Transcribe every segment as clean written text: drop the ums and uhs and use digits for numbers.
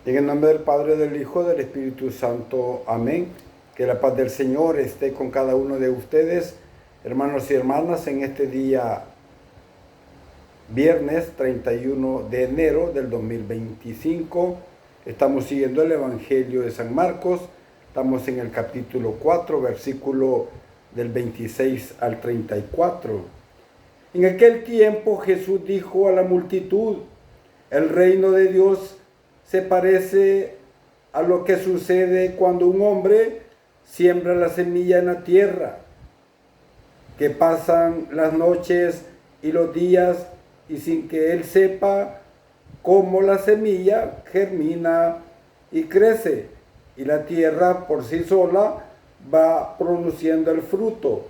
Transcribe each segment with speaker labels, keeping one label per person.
Speaker 1: En el nombre del Padre, del Hijo, del Espíritu Santo. Amén. Que la paz del Señor esté con cada uno de ustedes, hermanos y hermanas, en este día viernes 31 de enero del 2025. Estamos siguiendo el Evangelio de San Marcos. Estamos en el capítulo 4, versículo del 26 al 34. En aquel tiempo Jesús dijo a la multitud: el reino de Dios se parece a lo que sucede cuando un hombre siembra la semilla en la tierra, que pasan las noches y los días y sin que él sepa cómo la semilla germina y crece, y la tierra por sí sola va produciendo el fruto.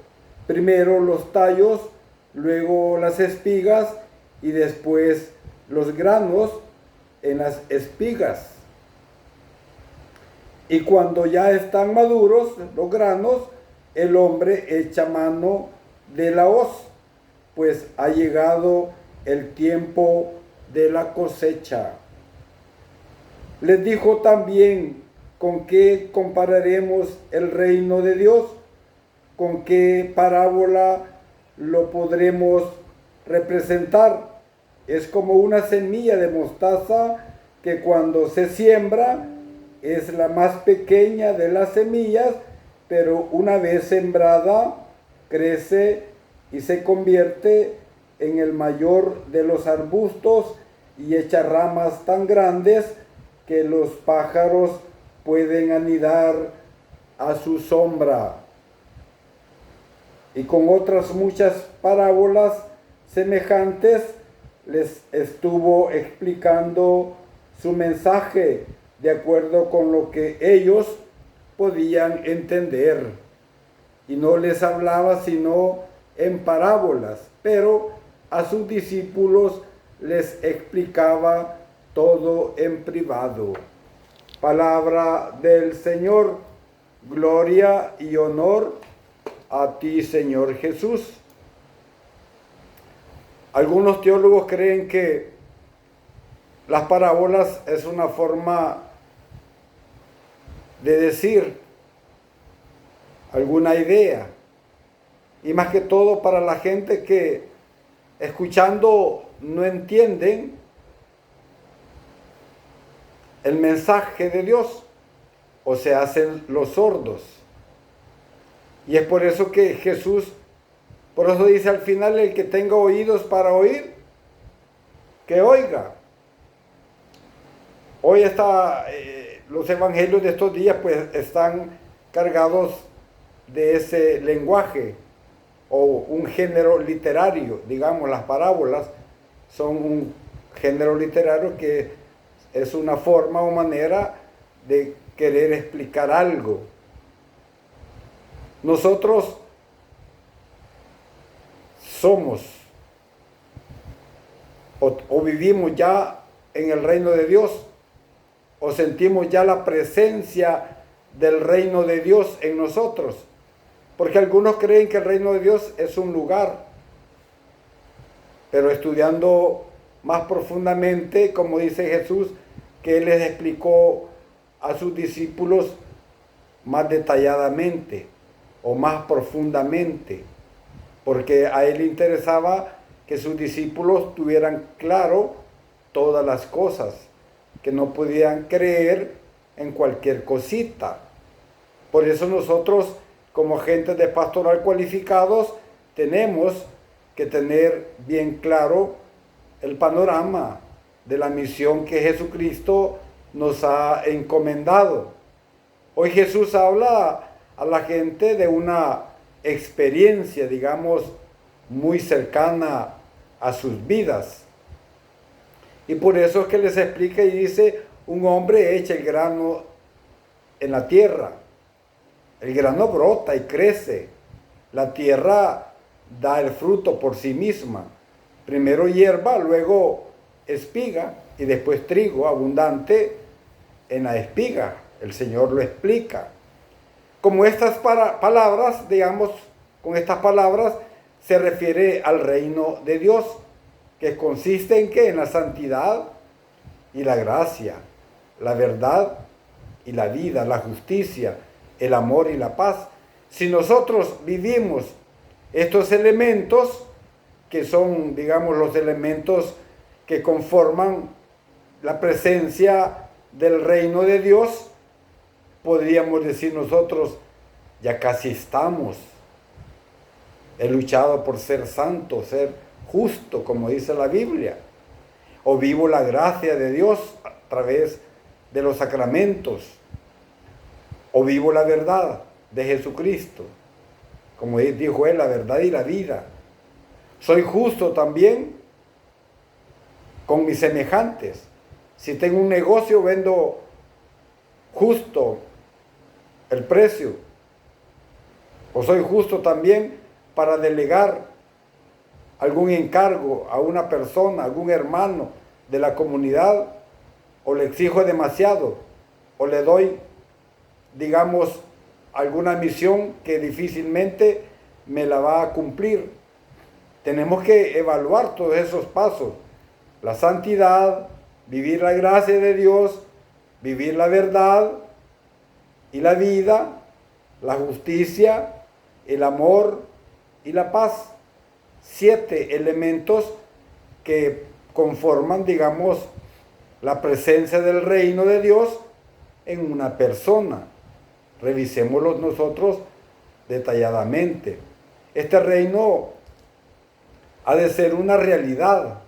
Speaker 1: Primero los tallos, luego las espigas y después los granos en las espigas. Y cuando ya están maduros los granos, el hombre echa mano de la hoz, pues ha llegado el tiempo de la cosecha. Les dijo también: ¿con qué compararemos el reino de Dios? ¿Con qué parábola lo podremos representar? Es como una semilla de mostaza que cuando se siembra es la más pequeña de las semillas, pero una vez sembrada crece y se convierte en el mayor de los arbustos y echa ramas tan grandes que los pájaros pueden anidar a su sombra. Y con otras muchas parábolas semejantes les estuvo explicando su mensaje de acuerdo con lo que ellos podían entender. Y no les hablaba sino en parábolas, pero a sus discípulos les explicaba todo en privado. Palabra del Señor. Gloria y honor a ti, Señor Jesús. Algunos teólogos creen que las parábolas es una forma de decir alguna idea, y más que todo para la gente que escuchando no entienden el mensaje de Dios o se hacen los sordos. Y es por eso que Jesús, por eso dice al final: el que tenga oídos para oír, que oiga. Hoy los evangelios de estos días pues están cargados de ese lenguaje o un género literario. Digamos, las parábolas son un género literario que es una forma o manera de querer explicar algo. Nosotros somos o vivimos ya en el reino de Dios, o sentimos ya la presencia del reino de Dios en nosotros, porque algunos creen que el reino de Dios es un lugar, pero estudiando más profundamente, como dice Jesús, que Él les explicó a sus discípulos más detalladamente o más profundamente, porque a Él le interesaba que sus discípulos tuvieran claro todas las cosas, que no podían creer en cualquier cosita. Por eso nosotros, como agentes de pastoral cualificados, tenemos que tener bien claro el panorama de la misión que Jesucristo nos ha encomendado. Hoy Jesús habla a la gente de una experiencia, digamos, muy cercana a sus vidas. Y por eso es que les explica y dice: un hombre echa el grano en la tierra. El grano brota y crece. La tierra da el fruto por sí misma. Primero hierba, luego espiga y después trigo abundante en la espiga. El Señor lo explica. Como estas palabras, digamos, con estas palabras se refiere al reino de Dios, que consiste en ¿qué? En la santidad y la gracia. la verdad y la vida, la justicia, el amor y la paz. Si nosotros vivimos estos elementos, que son, digamos, los elementos que conforman la presencia del reino de Dios, podríamos decir nosotros, ya casi estamos. He luchado por ser santo, ser justo, como dice la Biblia. O vivo la gracia de Dios a través de los sacramentos. O vivo la verdad de Jesucristo. Como dijo él, la verdad y la vida. Soy justo también con mis semejantes. Si tengo un negocio, vendo justo el precio. O soy justo también para delegar algún encargo a una persona, a algún hermano de la comunidad, o le exijo demasiado, o le doy, digamos, alguna misión que difícilmente me la va a cumplir. Tenemos que evaluar todos esos pasos. La santidad, vivir la gracia de Dios, vivir la verdad y la vida, la justicia, el amor y la paz. 7 elementos que conforman, digamos, la presencia del reino de Dios en una persona. Revisémoslos nosotros detalladamente. Este reino ha de ser una realidad,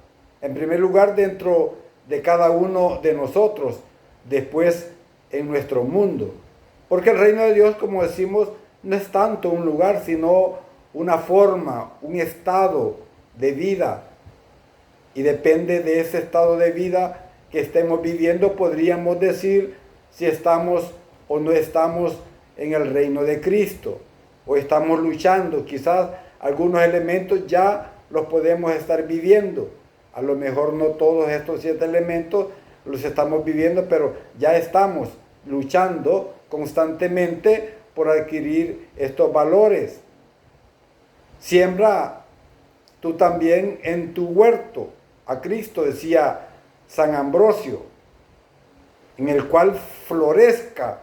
Speaker 1: en primer lugar dentro de cada uno de nosotros, después en nuestro mundo. Porque el reino de Dios, como decimos, no es tanto un lugar, sino una forma, un estado de vida. Y depende de ese estado de vida que estemos viviendo, podríamos decir si estamos o no estamos en el reino de Cristo, o estamos luchando. Quizás algunos elementos ya los podemos estar viviendo. A lo mejor no todos estos 7 elementos los estamos viviendo, pero ya estamos luchando constantemente por adquirir estos valores. Siembra tú también en tu huerto a Cristo, decía San Ambrosio, en el cual florezca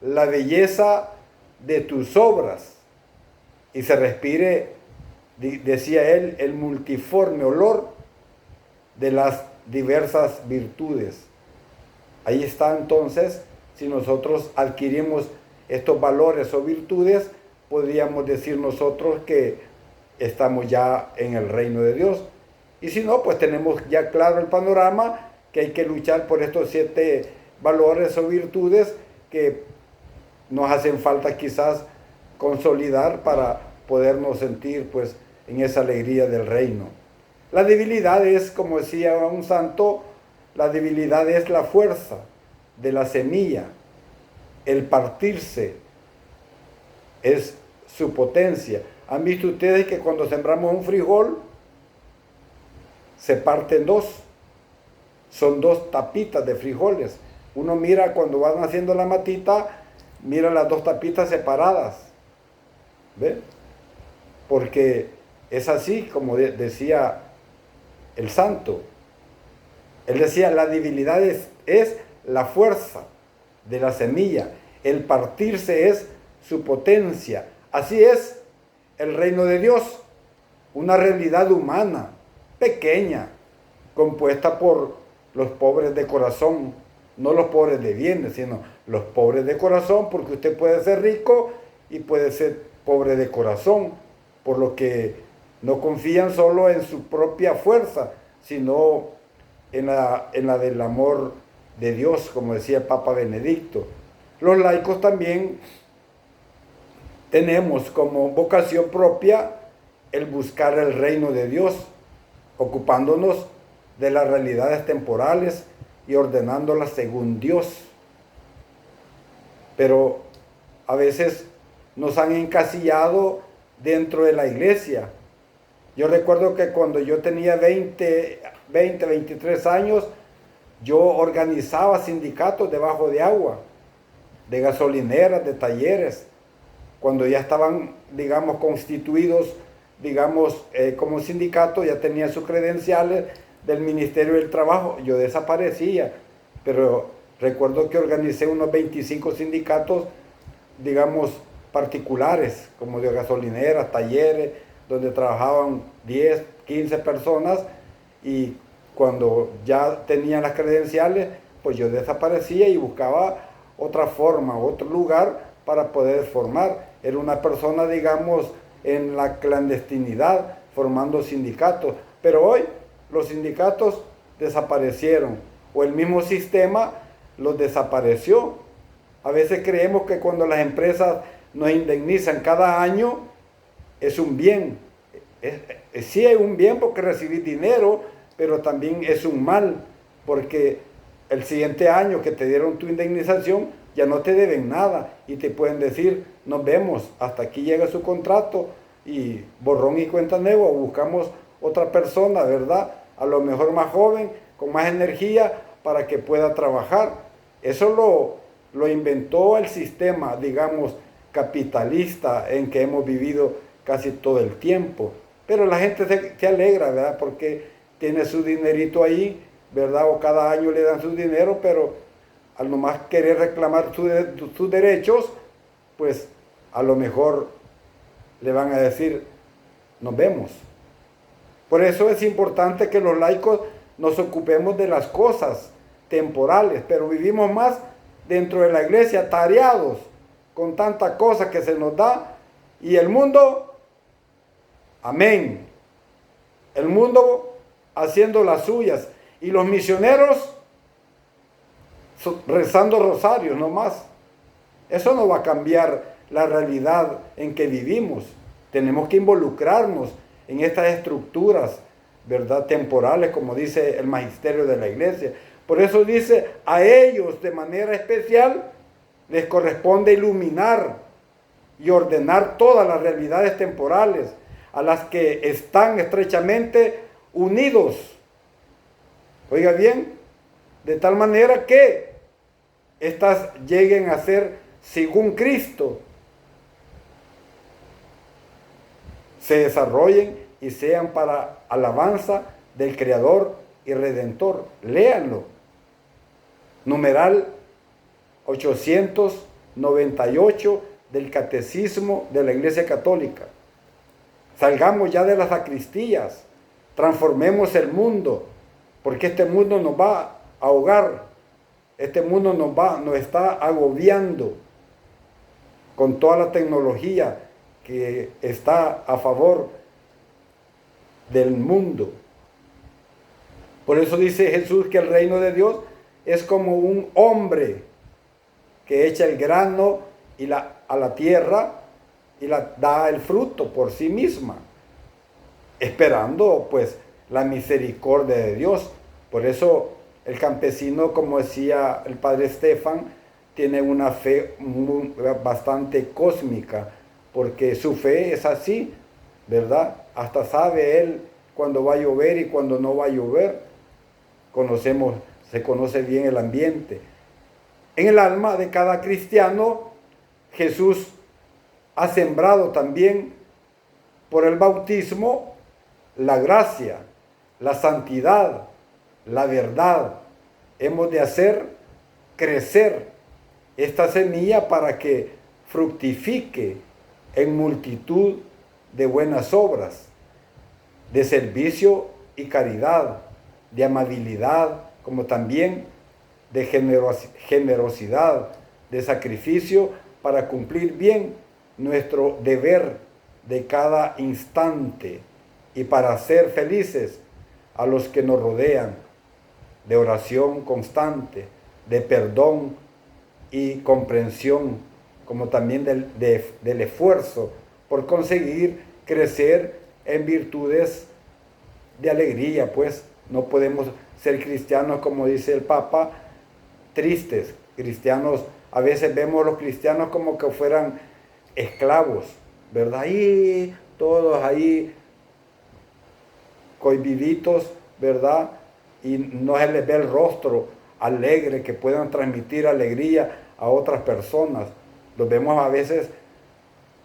Speaker 1: la belleza de tus obras y se respire, decía él, el multiforme olor de las diversas virtudes. Ahí está entonces, si nosotros adquirimos estos valores o virtudes, podríamos decir nosotros que estamos ya en el reino de Dios. Y si no, pues tenemos ya claro el panorama, que hay que luchar por estos 7 valores o virtudes que nos hacen falta quizás consolidar para podernos sentir pues en esa alegría del reino. La debilidad es, como decía un santo, la debilidad es la fuerza de la semilla. El partirse es su potencia. ¿Han visto ustedes que cuando sembramos un frijol se parten 2? Son 2 tapitas de frijoles. Uno mira cuando van haciendo la matita, mira las 2 tapitas separadas. ¿Ve? Porque es así como decía el santo. Él decía, la debilidad es la fuerza de la semilla. El partirse es su potencia. Así es el reino de Dios, una realidad humana, pequeña, compuesta por los pobres de corazón, no los pobres de bienes, sino los pobres de corazón, porque usted puede ser rico y puede ser pobre de corazón, por lo que no confían solo en su propia fuerza, sino en la del amor de Dios, como decía el Papa Benedicto. Los laicos también tenemos como vocación propia el buscar el reino de Dios, ocupándonos de las realidades temporales y ordenándolas según Dios. Pero a veces nos han encasillado dentro de la iglesia. Yo recuerdo que cuando yo tenía 23 años, yo organizaba sindicatos debajo de agua, de gasolineras, de talleres. Cuando ya estaban, digamos, constituidos, digamos, como sindicato, ya tenía sus credenciales del Ministerio del Trabajo, yo desaparecía. Pero Recuerdo que organicé unos 25 sindicatos, digamos, particulares, como de gasolineras, talleres, donde trabajaban 10, 15 personas, y cuando ya tenían las credenciales, pues yo desaparecía y buscaba otra forma, otro lugar para poder formar. Era una persona, digamos, en la clandestinidad, formando sindicatos. Pero hoy los sindicatos desaparecieron, o el mismo sistema los desapareció. A veces creemos que cuando las empresas nos indemnizan cada año, es un bien. Sí es un bien porque recibís dinero, pero también es un mal, porque el siguiente año que te dieron tu indemnización, ya no te deben nada y te pueden decir, nos vemos, hasta aquí llega su contrato y borrón y cuenta nueva, o buscamos otra persona, ¿verdad? A lo mejor más joven, con más energía, para que pueda trabajar. Eso lo inventó el sistema, digamos, capitalista en que hemos vivido casi todo el tiempo. Pero la gente se alegra, ¿verdad? Porque tiene su dinerito ahí, ¿verdad? O cada año le dan su dinero, pero al nomás querer reclamar sus derechos, pues a lo mejor le van a decir, nos vemos. Por eso es importante que los laicos nos ocupemos de las cosas temporales, pero vivimos más dentro de la iglesia, tareados con tanta cosa que se nos da, y el mundo, amén, el mundo haciendo las suyas, y los misioneros rezando rosarios nomás. Eso no va a cambiar la realidad en que vivimos. Tenemos que involucrarnos en estas estructuras, ¿verdad?, temporales, como dice el magisterio de la iglesia. Por eso dice, a ellos de manera especial les corresponde iluminar y ordenar todas las realidades temporales a las que están estrechamente unidos. Oiga bien, de tal manera que éstas lleguen a ser según Cristo, se desarrollen y sean para alabanza del Creador y Redentor. Léanlo. Numeral 898 del Catecismo de la Iglesia Católica. Salgamos ya de las sacristías, transformemos el mundo, porque este mundo nos va a ahogar, este mundo nos está agobiando con toda la tecnología que está a favor del mundo. Por eso dice Jesús que el reino de Dios es como un hombre que echa el grano a la tierra y da el fruto por sí misma, esperando pues la misericordia de Dios. Por eso el campesino, como decía el padre Estefan, tiene una fe bastante cósmica, porque su fe es así, ¿verdad? Hasta sabe él cuándo va a llover y cuándo no va a llover. Se conoce bien el ambiente. En el alma de cada cristiano, Jesús ha sembrado también por el bautismo la gracia, la santidad, la verdad. Hemos de hacer crecer esta semilla para que fructifique en multitud de buenas obras, de servicio y caridad, de amabilidad, como también de generosidad, de sacrificio, para cumplir bien nuestro deber de cada instante y para ser felices a los que nos rodean, de oración constante, de perdón y comprensión, como también del esfuerzo por conseguir crecer en virtudes de alegría. Pues no podemos ser cristianos, como dice el Papa, tristes. Cristianos, a veces vemos a los cristianos como que fueran esclavos, ¿verdad? Y todos ahí cohibiditos, ¿verdad? Y no se les ve el rostro alegre, que puedan transmitir alegría a otras personas. Los vemos a veces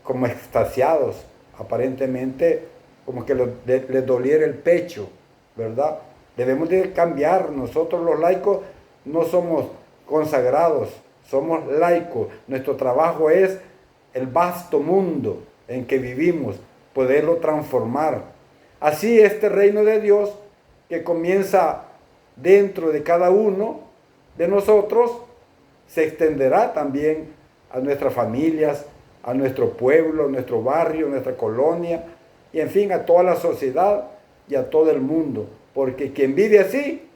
Speaker 1: como extasiados, aparentemente como que les doliera el pecho, ¿verdad? Debemos de cambiar. Nosotros los laicos no somos consagrados, somos laicos. Nuestro trabajo es el vasto mundo en que vivimos, poderlo transformar. Así este reino de Dios que comienza dentro de cada uno de nosotros, se extenderá también a nuestras familias, a nuestro pueblo, a nuestro barrio, a nuestra colonia, y en fin, a toda la sociedad y a todo el mundo. Porque quien vive así,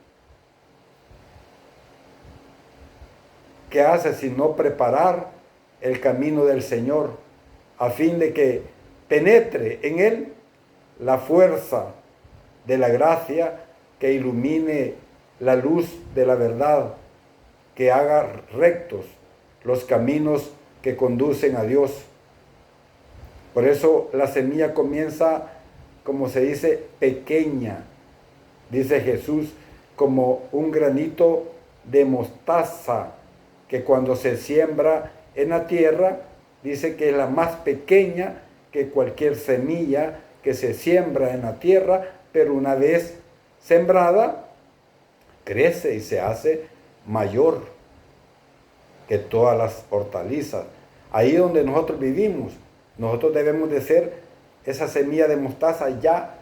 Speaker 1: ¿qué hace sino preparar el camino del Señor, a fin de que penetre en él la fuerza de la gracia que ilumine la luz de la verdad, que haga rectos los caminos que conducen a Dios? Por eso la semilla comienza, como se dice, pequeña, dice Jesús, como un granito de mostaza, que cuando se siembra en la tierra, dice que es la más pequeña que cualquier semilla que se siembra en la tierra, pero una vez sembrada, crece y se hace mayor que todas las hortalizas. Ahí donde nosotros vivimos, nosotros debemos de ser esa semilla de mostaza ya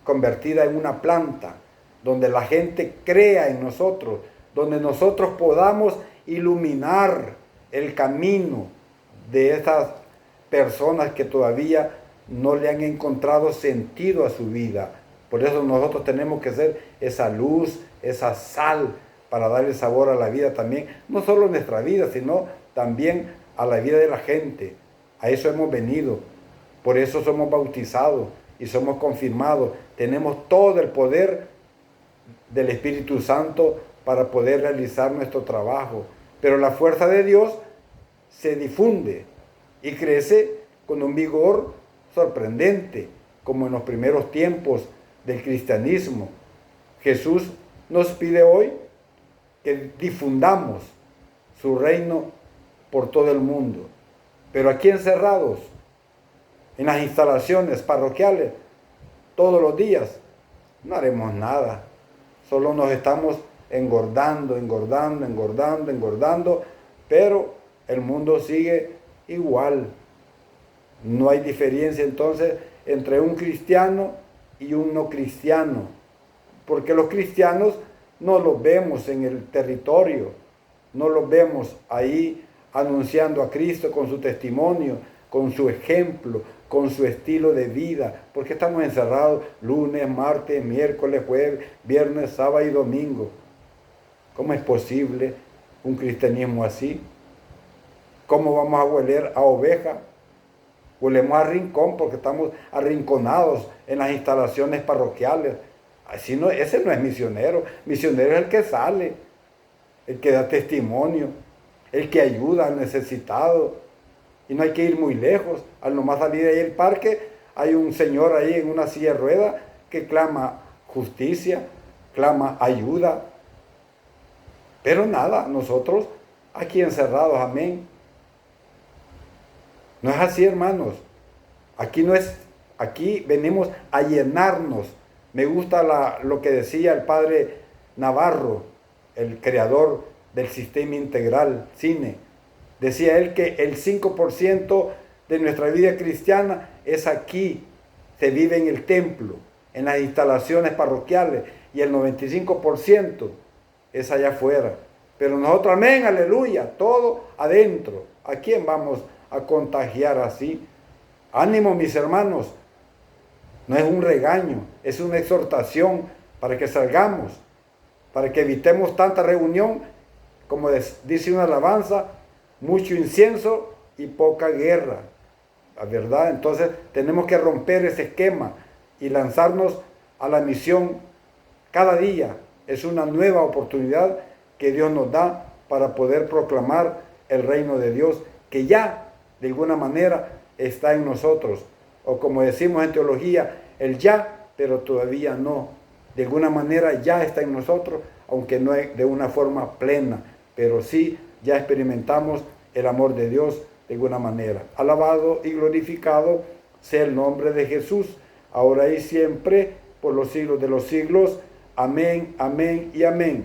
Speaker 1: convertida en una planta, donde la gente crea en nosotros, donde nosotros podamos iluminar el camino de estas personas que todavía no le han encontrado sentido a su vida. Por eso nosotros tenemos que ser esa luz, esa sal, para darle sabor a la vida también, no solo en nuestra vida, sino también a la vida de la gente. A eso hemos venido, por eso somos bautizados y somos confirmados. Tenemos todo el poder del Espíritu Santo para poder realizar nuestro trabajo. Pero la fuerza de Dios se difunde y crece con un vigor sorprendente, como en los primeros tiempos del cristianismo. Jesús nos pide hoy que difundamos su reino por todo el mundo. Pero aquí encerrados, en las instalaciones parroquiales, todos los días, no haremos nada. Solo nos estamos engordando, pero el mundo sigue igual. No hay diferencia entonces entre un cristiano y un no cristiano, porque los cristianos no los vemos en el territorio, no los vemos ahí anunciando a Cristo con su testimonio, con su ejemplo, con su estilo de vida, porque estamos encerrados lunes, martes, miércoles, jueves, viernes, sábado y domingo. ¿Cómo es posible un cristianismo así? ¿Cómo vamos a hueler a oveja? Huelemos a rincón porque estamos arrinconados en las instalaciones parroquiales. Así no, ese no es misionero. Misionero es el que sale, el que da testimonio, el que ayuda al necesitado. Y no hay que ir muy lejos. Al nomás salir de ahí del parque, hay un señor ahí en una silla de ruedas que clama justicia, clama ayuda. Pero nada, nosotros aquí encerrados, amén. No es así, hermanos. Aquí no es, aquí venimos a llenarnos. Me gusta lo que decía el padre Navarro, el creador del sistema integral cine. Decía él que el 5% de nuestra vida cristiana es aquí, se vive en el templo, en las instalaciones parroquiales, y el 95% es allá afuera. Pero nosotros, amén, aleluya, todo adentro. ¿A quién vamos a contagiar así? Ánimo, mis hermanos. No es un regaño, es una exhortación para que salgamos, para que evitemos tanta reunión, como dice una alabanza, mucho incienso y poca guerra. La verdad, entonces tenemos que romper ese esquema y lanzarnos a la misión cada día. Es una nueva oportunidad que Dios nos da para poder proclamar el reino de Dios, que ya de alguna manera está en nosotros. O como decimos en teología, el ya, pero todavía no. De alguna manera ya está en nosotros, aunque no es de una forma plena, pero sí ya experimentamos el amor de Dios de alguna manera. Alabado y glorificado sea el nombre de Jesús, ahora y siempre, por los siglos de los siglos. Amén, amén y amén.